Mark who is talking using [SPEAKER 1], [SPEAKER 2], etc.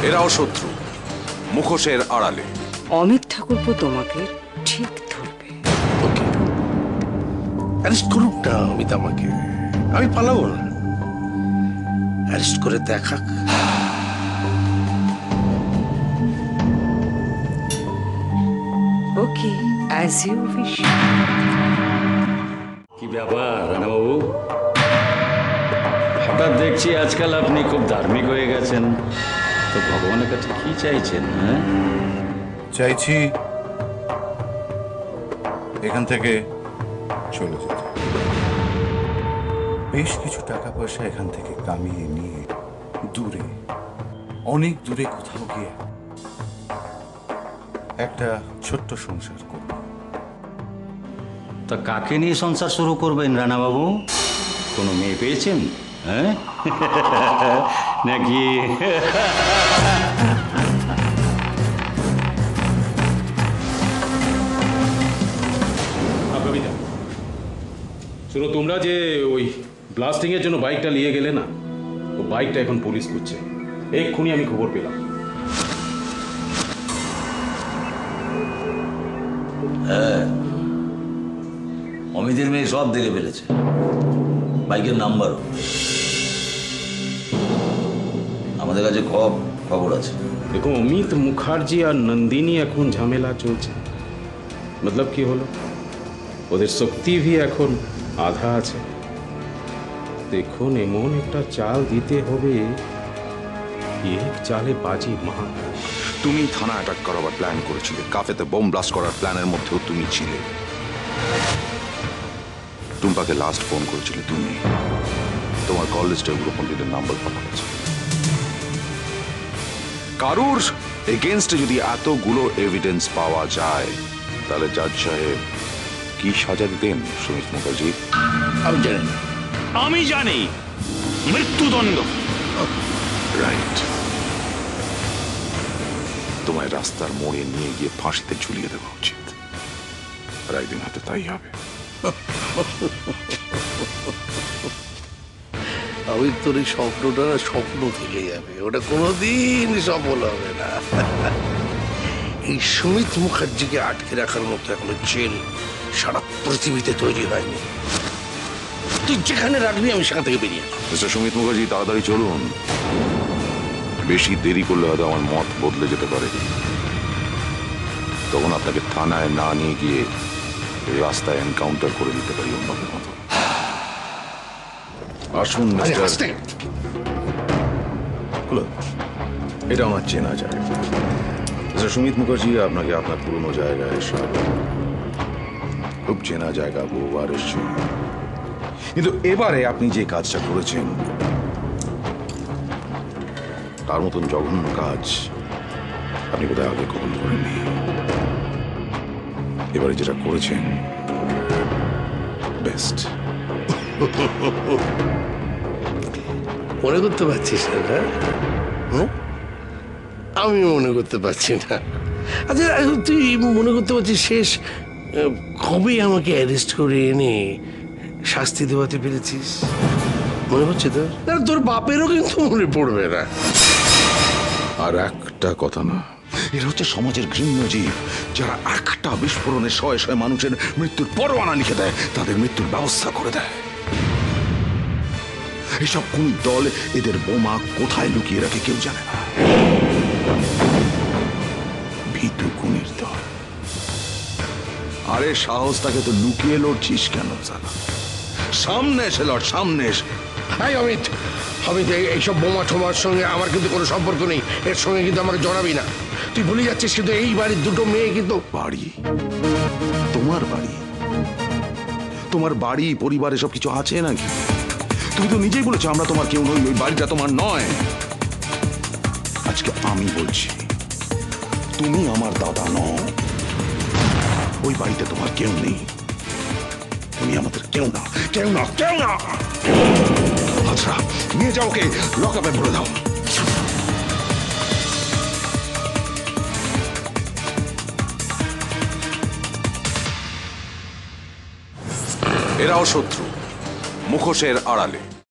[SPEAKER 1] এরাও শত্রু, মুখোশের আড়ালে।
[SPEAKER 2] অমিত ঠাকুরপো তোমাকে ঠিক ধরবে।
[SPEAKER 3] ওকে, অ্যারেস্ট করুক না অমিত আমাকে, আমি পালাবো না। অ্যারেস্ট করে দেখাক।
[SPEAKER 2] ওকে, অ্যাজ ইউ উইশ।
[SPEAKER 4] কি ব্যাপার রানাবাবু, হঠাৎ দেখছি আজকাল আপনি খুব ধার্মিক হয়ে গেছেন। তো ভগবানের কাছে কি চাইছেন? হ্যাঁ,
[SPEAKER 5] চাইছি এখান থেকে চলে যেতে। বেশ কিছু টাকা পয়সা এখান থেকে কামিয়ে নিয়ে দূরে, অনেক দূরে কোথাও গিয়ে একটা ছোট্ট সংসার করব।
[SPEAKER 4] তা কাকে নিয়ে সংসার শুরু করবেন রানাবাবু? কোনো মেয়ে পেয়েছেন? হ্যাঁ নাকি?
[SPEAKER 6] শোনো, তোমরা যে ওই ব্লাস্টিং এর জন্য বাইকটা নিয়ে গেলে না, ও বাইকটা এখন পুলিশ করছে। এক্ষুনি আমি খবর পেলাম।
[SPEAKER 7] অমিতের মেয়ে সব দেখে ফেলেছে, বাইকের নাম্বারও। আমাদের কাছে খবর আছে।
[SPEAKER 6] দেখো, অমিত মুখার্জি আর নন্দিনী এখন ঝামেলা চলছে। মতলব কি হলো, ওদের শক্তি ভি এখন আধা আছে। দেখুন, এমন একটা চাল দিতে হবে, এক চালে বাজি মা।
[SPEAKER 1] তুমি থানা অ্যাটাক করাবার প্ল্যান করেছিলে, কাফেতে বোম ব্লাস্ট করার প্ল্যানের মধ্যেও তুমি ছিলে। টুম্পাকে লাস্ট ফোন করেছিলে তুমি। তোমার কল লিস্টে ওগুলো পন্ডিতের নাম্বার পাওয়া গেছে। কারুর এগেনস্টে যদি এতগুলো এভিডেন্স পাওয়া যায়, তাহলে জাজ সাহেব কি সাজা দিতেন সুমিত মুখার্জি?
[SPEAKER 3] আমি জানি না।
[SPEAKER 7] আমি জানি, মৃত্যুদণ্ড।
[SPEAKER 1] রাইট। তোমায় রাস্তার মোড়ে নিয়ে গিয়ে ফাঁসিতে ঝুলিয়ে দেওয়া উচিত। আর একদিন হয়তো তাই হবে।
[SPEAKER 3] আমি তোর এই স্বপ্নটা না স্বপ্ন থেকে যাবে, ওটা কোনোদিন সফল হবে না। এই সুমিত মুখার্জিকে আটকে রাখার মতো এখনো জেল সারা পৃথিবীতে তৈরি হয়নি। তুই যেখানে রাখবি আমি সেখান থেকে বেরিয়ে আসবো।
[SPEAKER 1] মিস্টার সুমিত মুখার্জি, তাড়াতাড়ি চলুন। বেশি দেরি করলে হয়তো আমার মত বদলে যেতে পারে। তখন আপনাকে থানায় না নিয়ে গিয়ে রাস্তায় এনকাউন্টার করে দিতে পারি অন্যদের মতো। আসুন মিস্টার। এটা আমার চেনা জায়গা। মিস্টার সুমিত মুখার্জি, আপনাকে আপনার পুরনো জায়গায় স্বাগত। খুব চেনা জায়গা, বহুবার এসেছি। কিন্তু এবারে আপনি যে কাজটা করেছেন, তার মতন জঘন্য কাজ আপনি বোধহয় আগে কখনো করেননি। এবারে যেটা করেছেন, বেস্ট।
[SPEAKER 3] মনে করতে পারছিস না? হ্যাঁ, আমি মনে করতে পারছি না। আচ্ছা, তুই মনে করতে পারছিস শেষ কবে আমাকে অ্যারেস্ট করে এনে শাস্তি দেওয়াতে পেরেছিস? মনে হচ্ছে তোর? তোর বাপেরও কিন্তু মনে পড়বে না।
[SPEAKER 1] আর একটা কথা না, এরা হচ্ছে সমাজের ঘৃণ্য জীব, যারা একটা বিস্ফোরণে শয়ে শয়ে মানুষের মৃত্যুর পরোয়ানা লিখে দেয়, তাদের মৃত্যুর ব্যবস্থা করে দেয়। এইসব কোন দল এদের বোমা কোথায় লুকিয়ে রাখে কেউ জানে না। ভীতু খুনির দল। আরে সাহস থাকে তো লুকিয়ে লড়ছিস কেন? সালা, সামনে এসে লড়, সামনে এসে।
[SPEAKER 3] হাই অমিত, অমিত, এইসব বোমা ঠোমার সঙ্গে আমার কিন্তু কোনো সম্পর্ক নেই। এর সঙ্গে কিন্তু আমাকে জড়াবি না। তুই ভুলে যাচ্ছিস কিন্তু এই বাড়ির দুটো মেয়ে কিন্তু।
[SPEAKER 1] বাড়ি? তোমার বাড়ি? তোমার বাড়ি, পরিবার, এসব কিছু আছে নাকি? তুমি তো নিজেই বলেছো আমরা তোমার কেউ নই, ওই বাড়িটা তোমার নয়। আজকে আমি বলছি, তুমি আমার দাদা নও। ওই বাড়িতে তোমার কেউ নেই। তুমি আমাদের কেউ না, কেউ না, কেউ না। আচ্ছা, নিয়ে যাও, ওকে লকআপে ভরে দাও। এরাও শত্রু, মুখোশের আড়ালে।